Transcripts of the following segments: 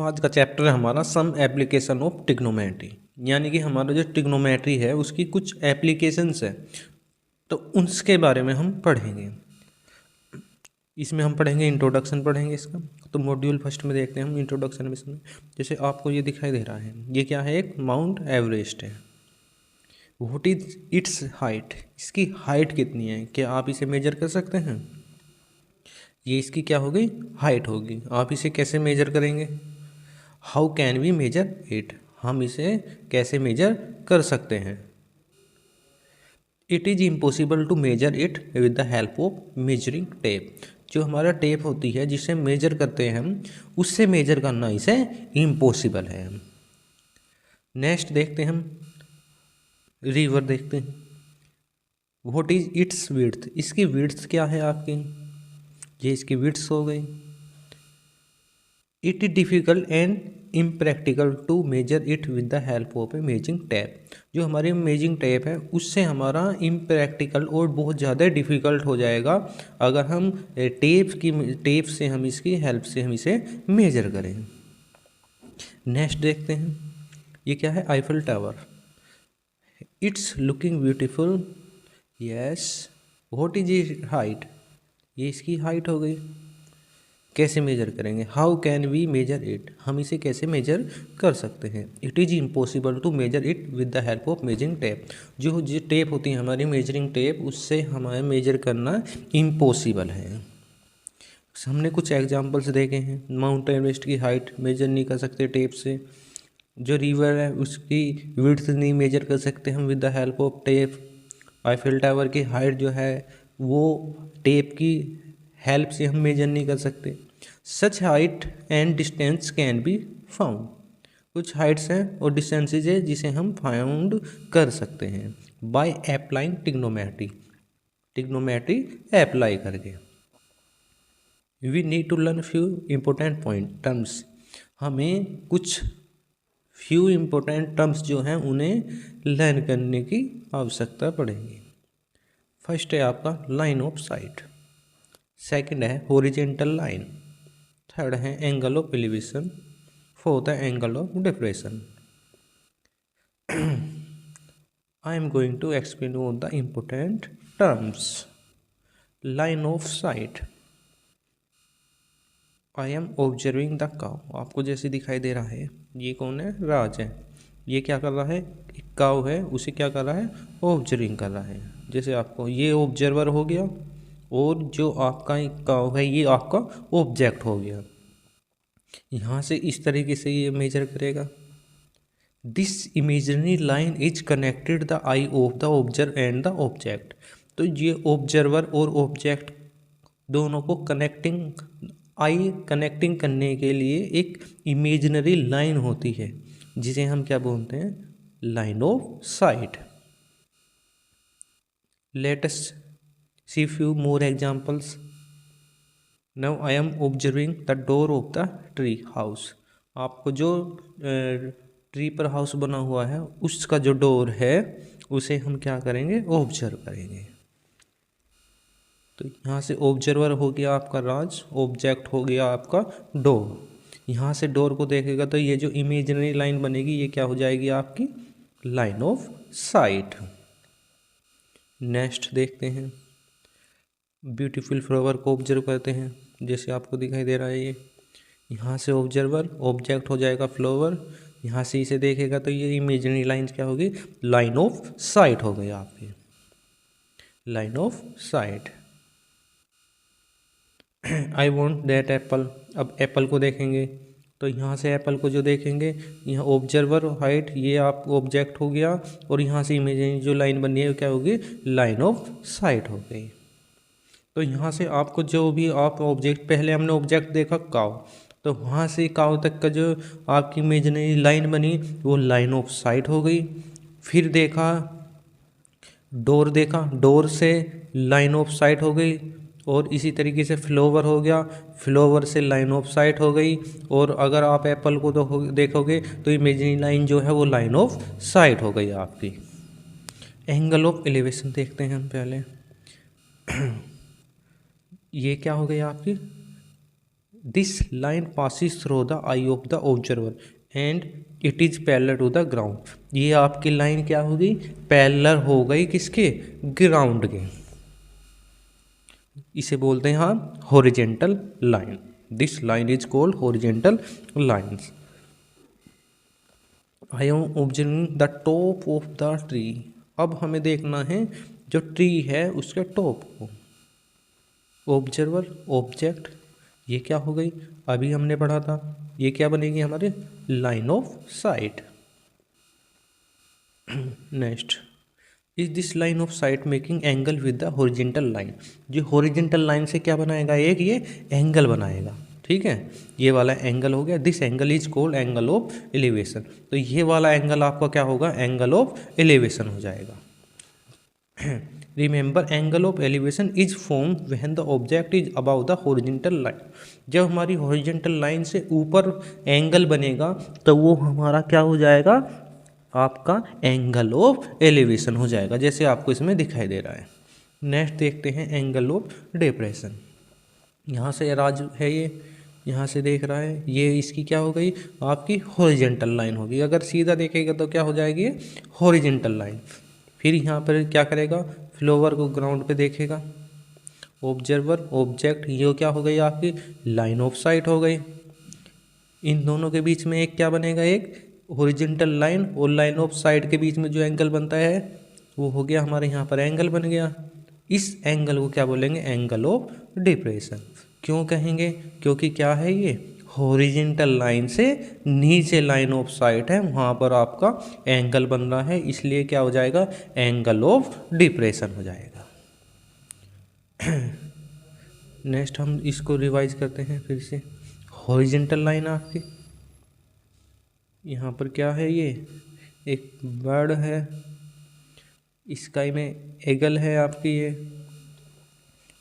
आज का चैप्टर है हमारा सम एप्लीकेशन ऑफ ट्रिग्नोमेट्री, यानी कि हमारा जो ट्रिग्नोमेट्री है उसकी कुछ एप्लीकेशंस है, तो उसके बारे में हम पढ़ेंगे। इसमें हम पढ़ेंगे इंट्रोडक्शन पढ़ेंगे इसका। तो मॉड्यूल फर्स्ट में देखते हैं हम इंट्रोडक्शन में। इसमें जैसे आपको ये दिखाई दे रहा है, ये क्या है, एक माउंट एवरेस्ट है। व्हाट इज इट्स हाइट, इसकी हाइट कितनी है, क्या आप इसे मेजर कर सकते हैं? ये इसकी क्या होगी, हाइट होगी। आप इसे कैसे मेजर करेंगे? How can we measure it, हम इसे कैसे मेजर कर सकते हैं? It is impossible to measure it with the help of measuring tape. जो हमारा टेप होती है जिससे मेजर करते हैं हम, उससे मेजर करना इसे इम्पॉसिबल है। नेक्स्ट देखते हैं हम, रिवर देखते हैं। व्हाट इज इट्स विड्थ, इसकी विड्थ क्या है आपकी, ये इसकी विड्थ हो गई। It is difficult and impractical to measure it with the help of a measuring tape. जो हमारी मेजिंग टैप है उससे हमारा इम्प्रैक्टिकल और बहुत ज़्यादा डिफ़िकल्ट हो जाएगा अगर हम टेप से हम इसकी हेल्प से हम इसे मेजर करें। नेक्स्ट देखते हैं, ये क्या है, Eiffel tower. It's looking beautiful, yes. What is it height, ये इसकी हाइट हो गई। कैसे मेजर करेंगे? How can we measure it, हम इसे कैसे मेजर कर सकते हैं? It is impossible to measure it with the help of measuring tape. जो टेप होती है हमारी मेजरिंग टेप, उससे हमें मेजर करना इम्पॉसिबल है। हमने कुछ एग्जांपल्स देखे हैं। माउंट एवरेस्ट की हाइट मेजर नहीं कर सकते टेप से। जो रिवर है उसकी विड्थ नहीं मेजर कर सकते हम with the help of tape. Eiffel tower की हाइट जो है वो टेप की हेल्प से हम मेजर नहीं कर सकते। Such height and distance can be found, कुछ हाइट्स हैं और डिस्टेंसेज है जिसे हम फाउंड कर सकते हैं बाय अप्लाइंग टिग्नोमेट्री अप्लाई करके। We need to learn few important point terms, हमें कुछ फ्यू इम्पोर्टेंट टर्म्स जो हैं उन्हें लर्न करने की आवश्यकता पड़ेगी। फर्स्ट है आपका लाइन ऑफ साइट, सेकंड है हॉरिजेंटल लाइन, थर्ड है एंगल ऑफ एलिवेशन, फोर्थ है angle of depression. I am going to explain all the important terms. Line of sight. I am observing the cow. आपको जैसे दिखाई दे रहा है, ये कौन है, राज है। ये क्या कर रहा है, एक काउ है, उसे क्या कर रहा है, ऑब्जर्विंग कर रहा है। जैसे आपको ये ऑब्जर्वर हो गया और जो आपका काउ है ये आपका ऑब्जेक्ट हो गया। यहाँ से इस तरीके से ये मेजर करेगा। This imaginary line is connected the eye of the observe and the object. तो ये ऑब्जर्वर और ऑब्जेक्ट दोनों को कनेक्टिंग करने के लिए एक इमेजनरी लाइन होती है जिसे हम क्या बोलते हैं, line of site. Let us see few more examples. Now I am observing the door of the tree house. आपको जो ट्री पर हाउस बना हुआ है उसका जो डोर है उसे हम क्या करेंगे, ऑब्जर्व करेंगे। तो यहाँ से ऑब्जर्वर हो गया आपका राज, ऑब्जेक्ट हो गया आपका डोर। यहाँ से डोर को देखेगा तो ये जो इमेजिनरी लाइन बनेगी ये क्या हो जाएगी, आपकी लाइन ऑफ साइट। नेक्स्ट देखते हैं, ब्यूटीफुल फ्लावर को ऑब्जर्व करते हैं। जैसे आपको दिखाई दे रहा है ये, यहाँ से ऑब्जर्वर, ऑब्जेक्ट हो जाएगा फ्लावर। यहाँ से इसे देखेगा तो ये इमेजिनरी लाइन क्या होगी, लाइन ऑफ साइट हो गई आपकी, line of site. I want that Apple. अब एप्पल को देखेंगे तो यहाँ से एप्पल को जो देखेंगे, यहाँ ऑब्जर्वर हाइट ये आप ऑब्जेक्ट हो गया और यहाँ से इमेजिनरी जो लाइन बनी है क्या होगी, लाइन ऑफ साइट हो गई। तो यहाँ से आपको जो भी आप ऑब्जेक्ट, पहले हमने ऑब्जेक्ट देखा काउ, तो वहाँ से काउ तक का जो आपकी इमेजिनरी लाइन बनी वो लाइन ऑफ साइट हो गई। फिर देखा डोर, देखा डोर से लाइन ऑफ साइट हो गई। और इसी तरीके से फ्लावर हो गया, फ्लावर से लाइन ऑफ साइट हो गई। और अगर आप एप्पल को तो देखोगे तो इमेजिनरी लाइन जो है वो लाइन ऑफ साइट हो गई आपकी। एंगल ऑफ एलिवेशन देखते हैं हम पहले। ये क्या हो गई आपकी, this line passes through the eye of the observer and it is parallel to the ground. ये आपकी लाइन क्या हो गई, पैरेलल हो गई किसके, ग्राउंड के। इसे बोलते हैं हाँ horizontal line. This line is called horizontal lines. I am observing the top of the tree. अब हमें देखना है जो ट्री है उसके टॉप को। ऑब्जर्वर ऑब्जेक्ट, ये क्या हो गई, अभी हमने पढ़ा था, ये क्या बनेगी हमारे line of site. Next, is this line of site making angle with the horizontal line. जो हॉरिजेंटल लाइन से क्या बनाएगा, एक ये एंगल बनाएगा, ठीक है, ये वाला एंगल हो गया। This angle is called angle of elevation. तो ये वाला एंगल आपका क्या होगा, एंगल ऑफ एलिवेशन हो जाएगा। Remember angle of elevation is form when the object is about the horizontal line. जब हमारी हॉरिजेंटल लाइन से ऊपर एंगल बनेगा तो वो हमारा क्या हो जाएगा, आपका एंगल ऑफ एलिवेशन हो जाएगा, जैसे आपको इसमें दिखाई दे रहा है। नेक्स्ट देखते हैं एंगल ऑफ डिप्रेशन। यहाँ से राज है, ये यहाँ से देख रहा है, ये इसकी क्या हो गई, आपकी हॉरिजेंटल लाइन होगी। अगर सीधा देखेगा तो क्या हो जाएगी, ये हॉरिजेंटल लाइन। फिर यहाँ पर क्या करेगा, फ्लोवर को ग्राउंड पे देखेगा। ऑब्जर्वर ऑब्जेक्ट, ये क्या हो गई आपकी लाइन ऑफ साइट हो गई। इन दोनों के बीच में एक क्या बनेगा, एक हॉरिजेंटल लाइन, और लाइन ऑफ साइट के बीच में जो एंगल बनता है वो हो गया हमारे यहाँ पर एंगल बन गया। इस एंगल को क्या बोलेंगे, एंगल ऑफ डिप्रेशन। क्यों कहेंगे, क्योंकि क्या है, ये हॉरिजेंटल लाइन से नीचे लाइन ऑफ साइट है, वहाँ पर आपका एंगल बन रहा है, इसलिए क्या हो जाएगा, एंगल ऑफ डिप्रेशन हो जाएगा। नेक्स्ट हम इसको रिवाइज करते हैं फिर से। हॉरिजेंटल लाइन आपकी यहाँ पर क्या है, ये एक बर्ड है, स्काई में एगल है आपकी, ये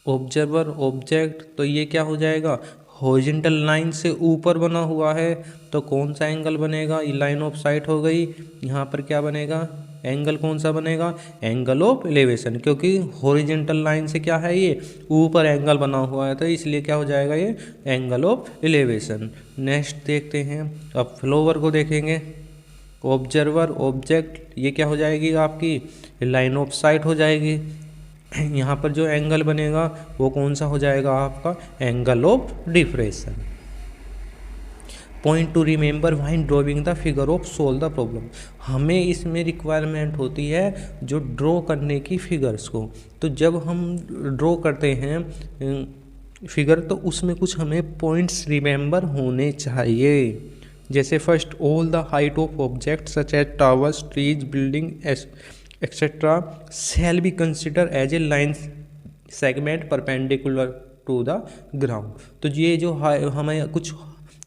ऑब्जर्वर ऑब्जेक्ट, तो ये क्या हो जाएगा, हॉरिजेंटल लाइन से ऊपर बना हुआ है, तो कौन सा एंगल बनेगा, ये लाइन ऑफ साइट हो गई। यहाँ पर क्या बनेगा, एंगल कौन सा बनेगा, एंगल ऑफ एलिवेशन, क्योंकि हॉरिजेंटल लाइन से क्या है, ये ऊपर एंगल बना हुआ है, तो इसलिए क्या हो जाएगा, ये एंगल ऑफ एलिवेशन। नेक्स्ट देखते हैं, अब फ्लोवर को देखेंगे। ऑब्जर्वर ऑब्जेक्ट, ये क्या हो जाएगी आपकी लाइन ऑफ साइट हो जाएगी। यहाँ पर जो एंगल बनेगा वो कौन सा हो जाएगा, आपका angle of depression. Point two remember while drawing the figure of solve the problem. हमें इसमें रिक्वायरमेंट होती है जो ड्रॉ करने की फिगर्स को। तो जब हम ड्रॉ करते हैं फिगर, तो उसमें कुछ हमें पॉइंट्स रिमेंबर होने चाहिए। जैसे first, all the height of object such as towers, trees, building etcetera shall be consider as a line segment perpendicular to the ground. तो ये जो हमें कुछ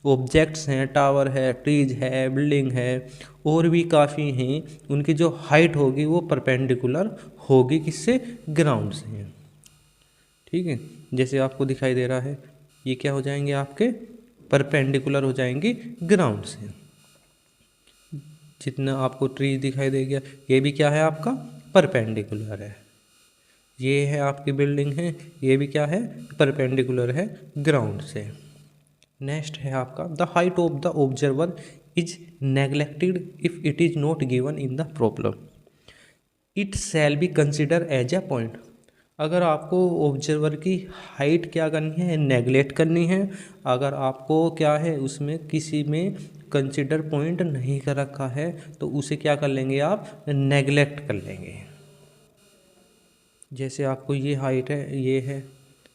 ऑब्जेक्ट्स हैं, टावर है, ट्रीज है, बिल्डिंग है, और भी काफ़ी हैं, उनकी जो हाइट होगी वो परपेंडिकुलर होगी किससे, ग्राउंड से। ठीक है, जैसे आपको दिखाई दे रहा है, ये क्या हो जाएंगे आपके परपेंडिकुलर हो जाएंगे ग्राउंड से। जितना आपको ट्री दिखाई दे गया, ये भी क्या है आपका परपेंडिकुलर है। ये है आपकी बिल्डिंग है, ये भी क्या है परपेंडिकुलर है ग्राउंड से। नेक्स्ट है आपका the height of the observer is neglected if it is not given in the problem, it shall be consider as a point. अगर आपको ऑब्जर्वर की हाइट क्या करनी है, नेगलेक्ट करनी है, अगर आपको क्या है उसमें किसी में कंसिडर पॉइंट नहीं कर रखा है, तो उसे क्या कर लेंगे आप, नेगलेक्ट कर लेंगे। जैसे आपको ये हाइट है, ये है,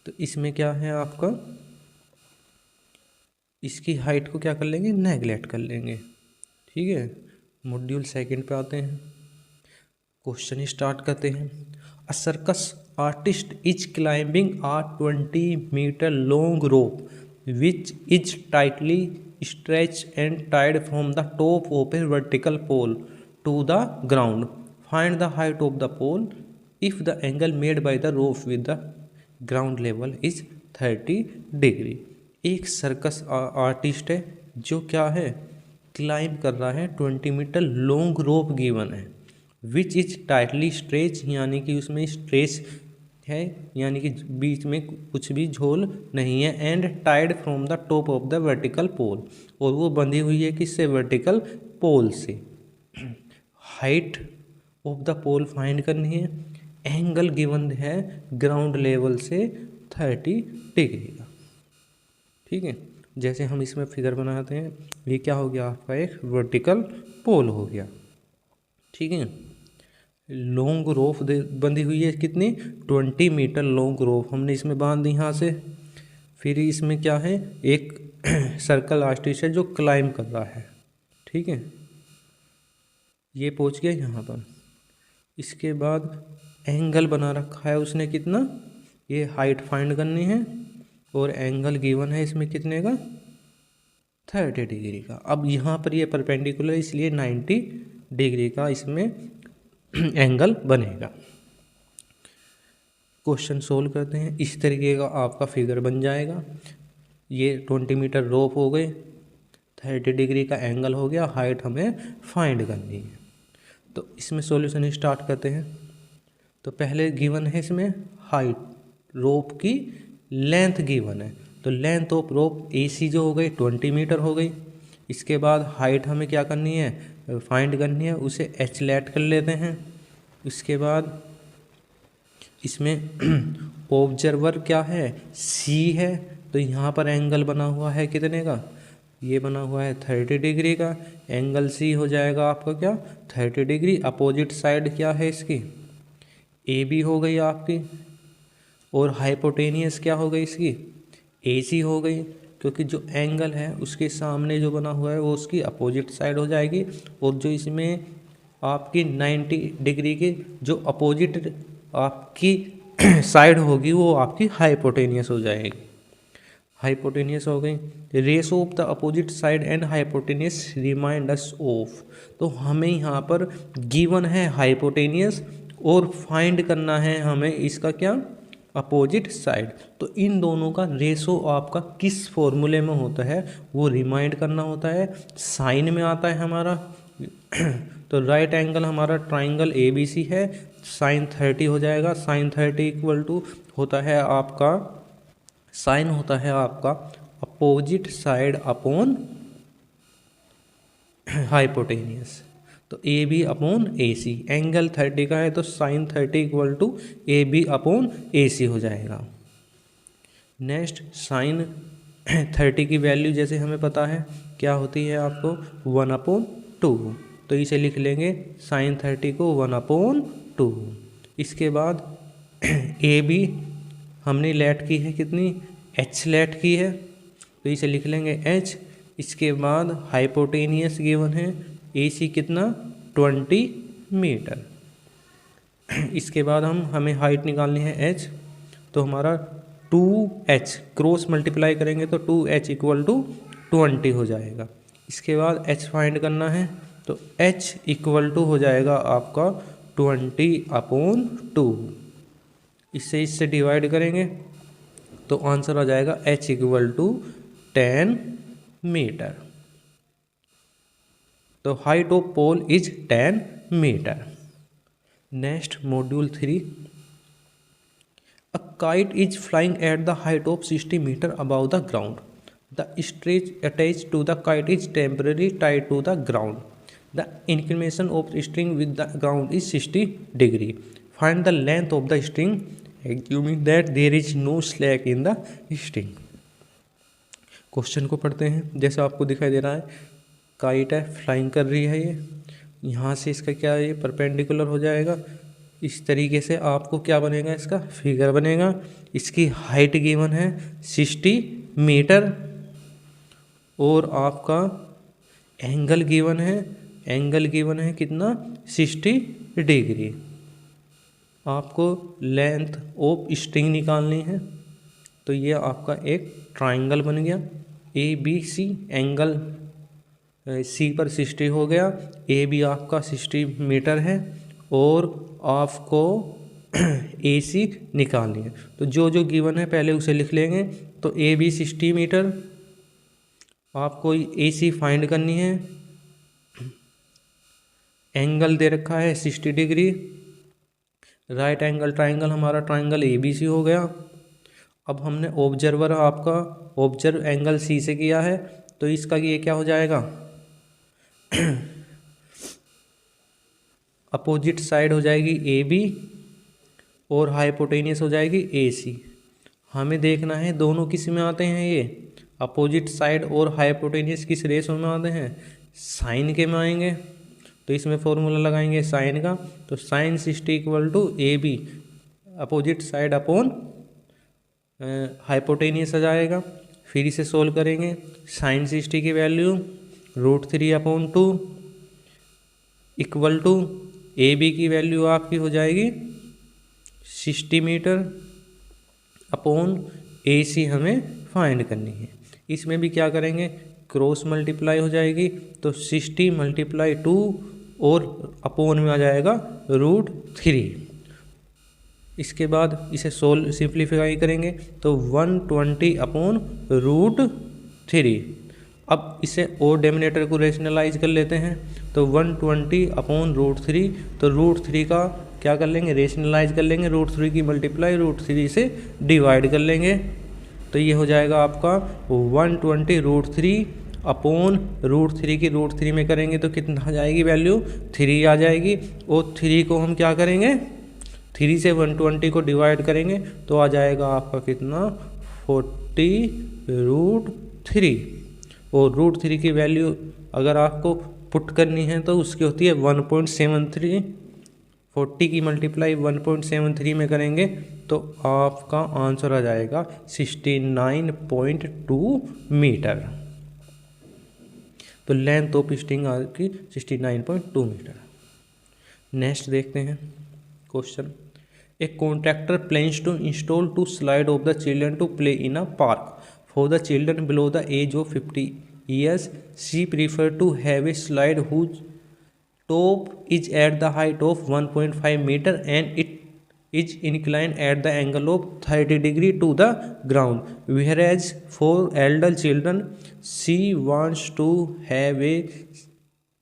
तो इसमें क्या है आपका, इसकी हाइट को क्या कर लेंगे, नेगलेक्ट कर लेंगे। ठीक है, मॉड्यूल सेकंड पे आते हैं, क्वेश्चन स्टार्ट करते हैं। अ circus artist is climbing a 20-meter long rope which is tightly stretched and tied from the top of a vertical pole to the ground. Find the height of the pole if the angle made by the rope with the ground level is 30 degree. एक circus artist है जो क्या है, climb कर रहा है, 20 metre long rope given है, which is tightly stretch, यानी कि उसमें स्ट्रेच है, यानी कि बीच में कुछ भी झोल नहीं है। And tied from the top of the vertical pole, और वो बंधी हुई है किससे, वर्टिकल पोल से। Height of the pole find करनी है। एंगल गिवन है ग्राउंड लेवल से 30 डिग्री का। ठीक है, जैसे हम इसमें फिगर बनाते हैं, ये क्या हो गया आपका, एक वर्टिकल पोल हो गया। ठीक है, लॉन्ग रोप बंधी हुई है कितनी, 20 मीटर लॉन्ग रोप हमने इसमें बांध दी यहाँ से। फिर इसमें क्या है, एक सर्कल आर्टिस्ट है जो क्लाइंब कर रहा है। ठीक है, ये पहुँच गया यहाँ पर। इसके बाद एंगल बना रखा है उसने कितना, ये हाइट फाइंड करनी है, और एंगल गिवन है इसमें कितने का, 30 डिग्री का। अब यहाँ पर ये परपेंडिकुलर, इसलिए 90 डिग्री का इसमें एंगल बनेगा। क्वेश्चन सोल्व करते हैं। इस तरीके का आपका फिगर बन जाएगा। ये 20 मीटर रोप हो गए, 30 डिग्री का एंगल हो गया, हाइट हमें फाइंड करनी है। तो इसमें सॉल्यूशन स्टार्ट करते हैं। तो पहले गिवन है इसमें हाइट, रोप की लेंथ गिवन है, तो लेंथ ऑफ रोप AC जो हो गई 20 मीटर हो गई। इसके बाद हाइट हमें क्या करनी है, फाइंड करनी है, उसे h लेट कर लेते हैं। इसके बाद इसमें ऑब्जर्वर क्या है, C है, तो यहाँ पर एंगल बना हुआ है कितने का, ये बना हुआ है 30 डिग्री का। एंगल C हो जाएगा आपका क्या, 30 डिग्री। अपोजिट साइड क्या है इसकी, AB हो गई आपकी, और हाइपोटेनियस क्या हो गई इसकी, AC हो गई, क्योंकि जो एंगल है उसके सामने जो बना हुआ है वो उसकी अपोजिट साइड हो जाएगी। और जो इसमें आपकी 90 डिग्री की जो अपोजिट आपकी साइड होगी वो आपकी हाइपोटेनियस हो जाएगी। हाइपोटेनियस हो गई। Ratio of the opposite side and hypotenuse remind us of, तो हमें यहाँ पर गिवन है हाइपोटेनियस और फाइंड करना है हमें इसका क्या, अपोजिट साइड। तो इन दोनों का रेशो आपका किस फॉर्मूले में होता है वो रिमाइंड करना होता है, साइन में आता है हमारा। तो राइट एंगल हमारा ट्राइंगल ABC है, साइन 30 हो जाएगा। साइन 30 इक्वल टू होता है आपका, साइन होता है आपका अपोजिट साइड अपॉन हाइपोटेनियस, तो AB अपॉन AC। एंगल 30 का है तो sine 30 equal to AB upon AC हो जाएगा। नेक्स्ट साइन 30 की वैल्यू जैसे हमें पता है क्या होती है आपको, 1/2, तो इसे लिख लेंगे साइन 30 को 1/2। इसके बाद AB हमने लेट की है कितनी, H लेट की है, तो इसे लिख लेंगे H। इसके बाद हाइपोटेनियस गिवन है AC कितना, 20 मीटर। इसके बाद हमें हाइट निकालनी है H, तो हमारा 2H क्रॉस मल्टीप्लाई करेंगे तो 2H इक्वल टू 20 हो जाएगा। इसके बाद H फाइंड करना है, तो H इक्वल टू हो जाएगा आपका 20/2। इससे डिवाइड करेंगे तो आंसर आ जाएगा H इक्वल टू 10 मीटर। तो height of pole is 10 metre. Next module 3, a kite is flying at the height of 60 metre above the ground. The stretch attach to the kite is temporary tied to the ground. The inclination of string with the ground is 60 degree. Find the length of the string assuming that there is no slack in the string। Question को पढ़ते हैं। जैसे आपको दिखाई दे रहा है kite है, flying कर रही है, ये यहाँ से इसका क्या है, ये परपेंडिकुलर हो जाएगा। इस तरीके से आपको क्या बनेगा, इसका फिगर बनेगा। इसकी हाइट गिवन है 60 मीटर, और आपका एंगल गिवन है कितना, 60 डिग्री। आपको लेंथ ऑफ स्ट्रिंग निकालनी है, तो ये आपका एक ट्राइंगल बन गया ABC। एंगल C पर 60 हो गया, AB आपका 60 मीटर है, और आपको AC निकालनी है। तो जो जो गिवन है पहले उसे लिख लेंगे। तो AB 60 मीटर, आपको AC फाइंड करनी है, एंगल दे रखा है 60 डिग्री, राइट एंगल ट्राइंगल हमारा ट्राइंगल ABC हो गया। अब हमने ऑब्जर्वर आपका ऑब्जर्व एंगल C से किया है, तो इसका ये क्या हो जाएगा अपोजिट साइड हो जाएगी AB और हाइपोटेनियस हो जाएगी AC। हमें देखना है दोनों किस में आते हैं, ये अपोजिट साइड और हाइपोटेनियस किस रेशो में आते हैं, साइन के में आएंगे। तो इसमें फॉर्मूला लगाएंगे साइन का, तो sine 60 equal to AB opposite side upon hypotenuse आ जाएगा। फिर इसे सोल्व करेंगे, साइन 60 की वैल्यू √3/2 इक्वल टू AB की वैल्यू आपकी हो जाएगी 60 मीटर अपॉन AC हमें फाइंड करनी है। इसमें भी क्या करेंगे, क्रॉस मल्टीप्लाई हो जाएगी, तो 60 × 2 और अपॉन में आ जाएगा √3। इसके बाद इसे सोल्व सिंप्लीफाई करेंगे तो 120/√3। अब इसे और डेमिनेटर को रेशनलाइज कर लेते हैं, तो 120/√3, तो √3 का क्या कर लेंगे, रेशनलाइज कर लेंगे, √3 की मल्टीप्लाई √3 से डिवाइड कर लेंगे, तो ये हो जाएगा आपका 120√3 अपॉन √3 की √3 में करेंगे तो कितना आ जाएगी वैल्यू, 3 आ जाएगी। और 3 को हम क्या करेंगे, 3 से 120 को डिवाइड करेंगे तो आ जाएगा आपका कितना 40√3। और √3 की वैल्यू अगर आपको पुट करनी है तो उसकी होती है 1.73। 40 की मल्टीप्लाई 1.73 में करेंगे तो आपका आंसर आ जाएगा 69.2 मीटर। तो लेंथ ऑफ स्ट्रिंग आपकी 69.2 मीटर। नेक्स्ट देखते हैं question. A contractor plans to install 2 slide of the children to play in a park for the children below the age of 50 years. She prefer to have a slide whose top is at the height of 1.5 meter and it is inclined at the angle of 30 degree to the ground. Whereas for elder children, she wants to have a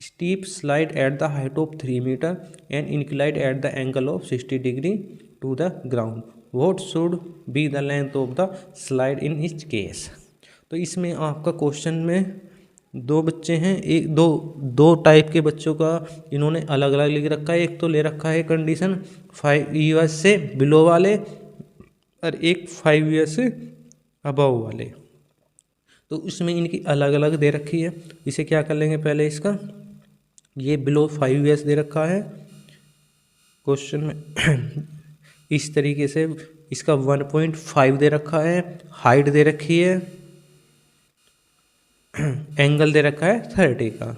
steep slide at the height of 3 meter and inclined at the angle of 60 degree to the ground. What should be the length of the slide in each case? तो इसमें आपका question में दो बच्चे हैं, एक दो type के बच्चों का इन्होंने अलग अलग लिख रखा है। एक तो ले रखा है कंडीशन 5 years से बिलो वाले और एक 5 years से अबव वाले, तो इसमें इनकी अलग अलग दे रखी है। इसे क्या कर लेंगे, पहले इसका ये बिलो 5 years दे रखा है क्वेश्चन में इस तरीके से इसका 1.5 दे रखा है, हाइट दे रखी है, एंगल दे रखा है 30 का।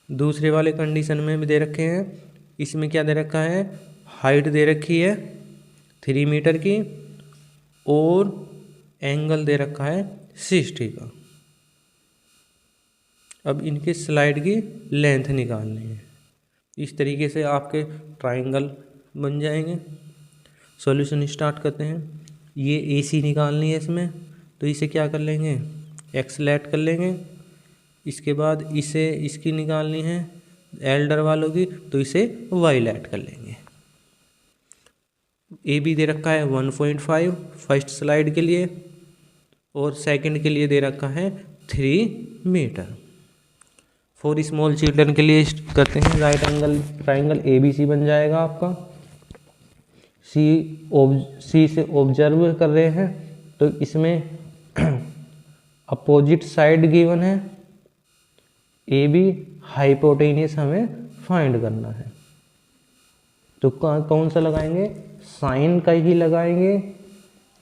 दूसरे वाले कंडीशन में भी दे रखे हैं, इसमें क्या दे रखा है, हाइट दे रखी है 3 मीटर की और एंगल दे रखा है 60 का। अब इनके स्लाइड की लेंथ निकालनी है। इस तरीके से आपके ट्राइंगल बन जाएंगे। सॉल्यूशन स्टार्ट करते हैं। ये AC निकालनी है इसमें, तो इसे क्या कर लेंगे, X लेट कर लेंगे। इसके बाद इसे इसकी निकालनी है एल्डर वालों की, तो इसे Y लेट कर लेंगे। AB दे रखा है 1.5 फर्स्ट स्लाइड के लिए और सेकंड के लिए दे रखा है 3 मीटर। फॉर स्मॉल चिल्ड्रन के लिए करते हैं, राइट एंगल ट्राइंगल ABC बन जाएगा आपका। C से ऑब्जर्व कर रहे हैं, तो इसमें अपोजिट साइड गिवन है, AB हाइपोटेनियस हमें फाइंड करना है। तो कौन सा लगाएंगे, साइन का ही लगाएंगे,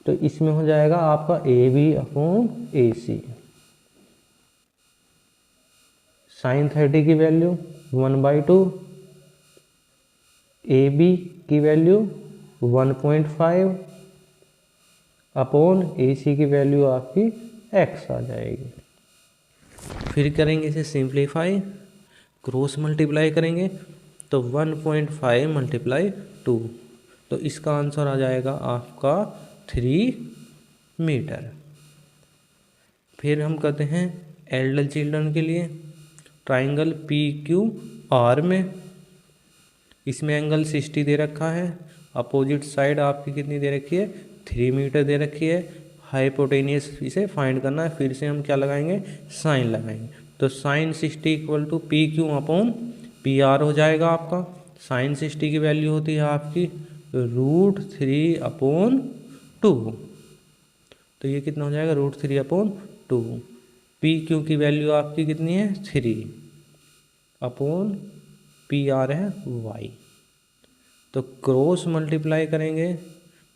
तो इसमें हो जाएगा आपका AB/AC। साइन 30 की वैल्यू 1/2, AB की वैल्यू 1.5 अपॉन AC की वैल्यू आपकी X आ जाएगी। फिर करेंगे इसे सिंप्लीफाई, क्रॉस मल्टीप्लाई करेंगे तो 1.5 × 2, तो इसका आंसर आ जाएगा आपका 3 मीटर। फिर हम करते हैं एल्डर चिल्ड्रन के लिए ट्राइंगल PQR में। इसमें एंगल 60 दे रखा है, अपोजिट साइड आपकी कितनी दे रखी है 3 मीटर दे रखी है, हाइपोटेनियस इसे फाइंड करना है। फिर से हम क्या लगाएंगे साइन लगाएंगे, तो sine 60 equal to P Q upon P R हो जाएगा आपका। साइन 60 की वैल्यू होती है आपकी √3/2, तो ये कितना हो जाएगा √3/2। पी क्यू की वैल्यू आपकी कितनी है 3 अपॉन पी आर है y, तो क्रॉस मल्टीप्लाई करेंगे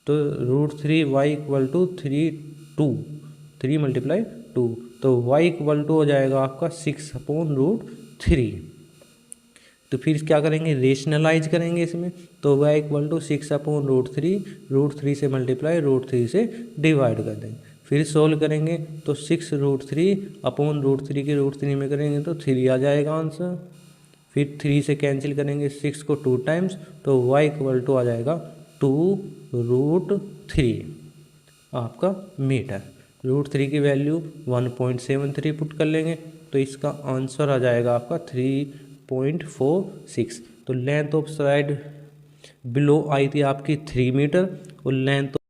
तो √3y इक्वल टू 3 मल्टीप्लाई 2, तो y इक्वल टू हो जाएगा आपका 6/√3। तो फिर क्या करेंगे रेशनलाइज करेंगे इसमें, तो y इक्वल टू 6/√3, √3 से मल्टीप्लाई √3 से डिवाइड कर देंगे। फिर सोल्व करेंगे तो 6√3/√3 के √3 में करेंगे तो 3 आ जाएगा आंसर। फिर 3 से कैंसिल करेंगे 6 को 2 टाइम्स, तो y इक्वल टू आ जाएगा 2√3 आपका मीटर। √3 की वैल्यू 1.73 पुट कर लेंगे तो इसका आंसर आ जाएगा आपका 3.46। तो length of side below I थी आपकी 3 मीटर और लेंथ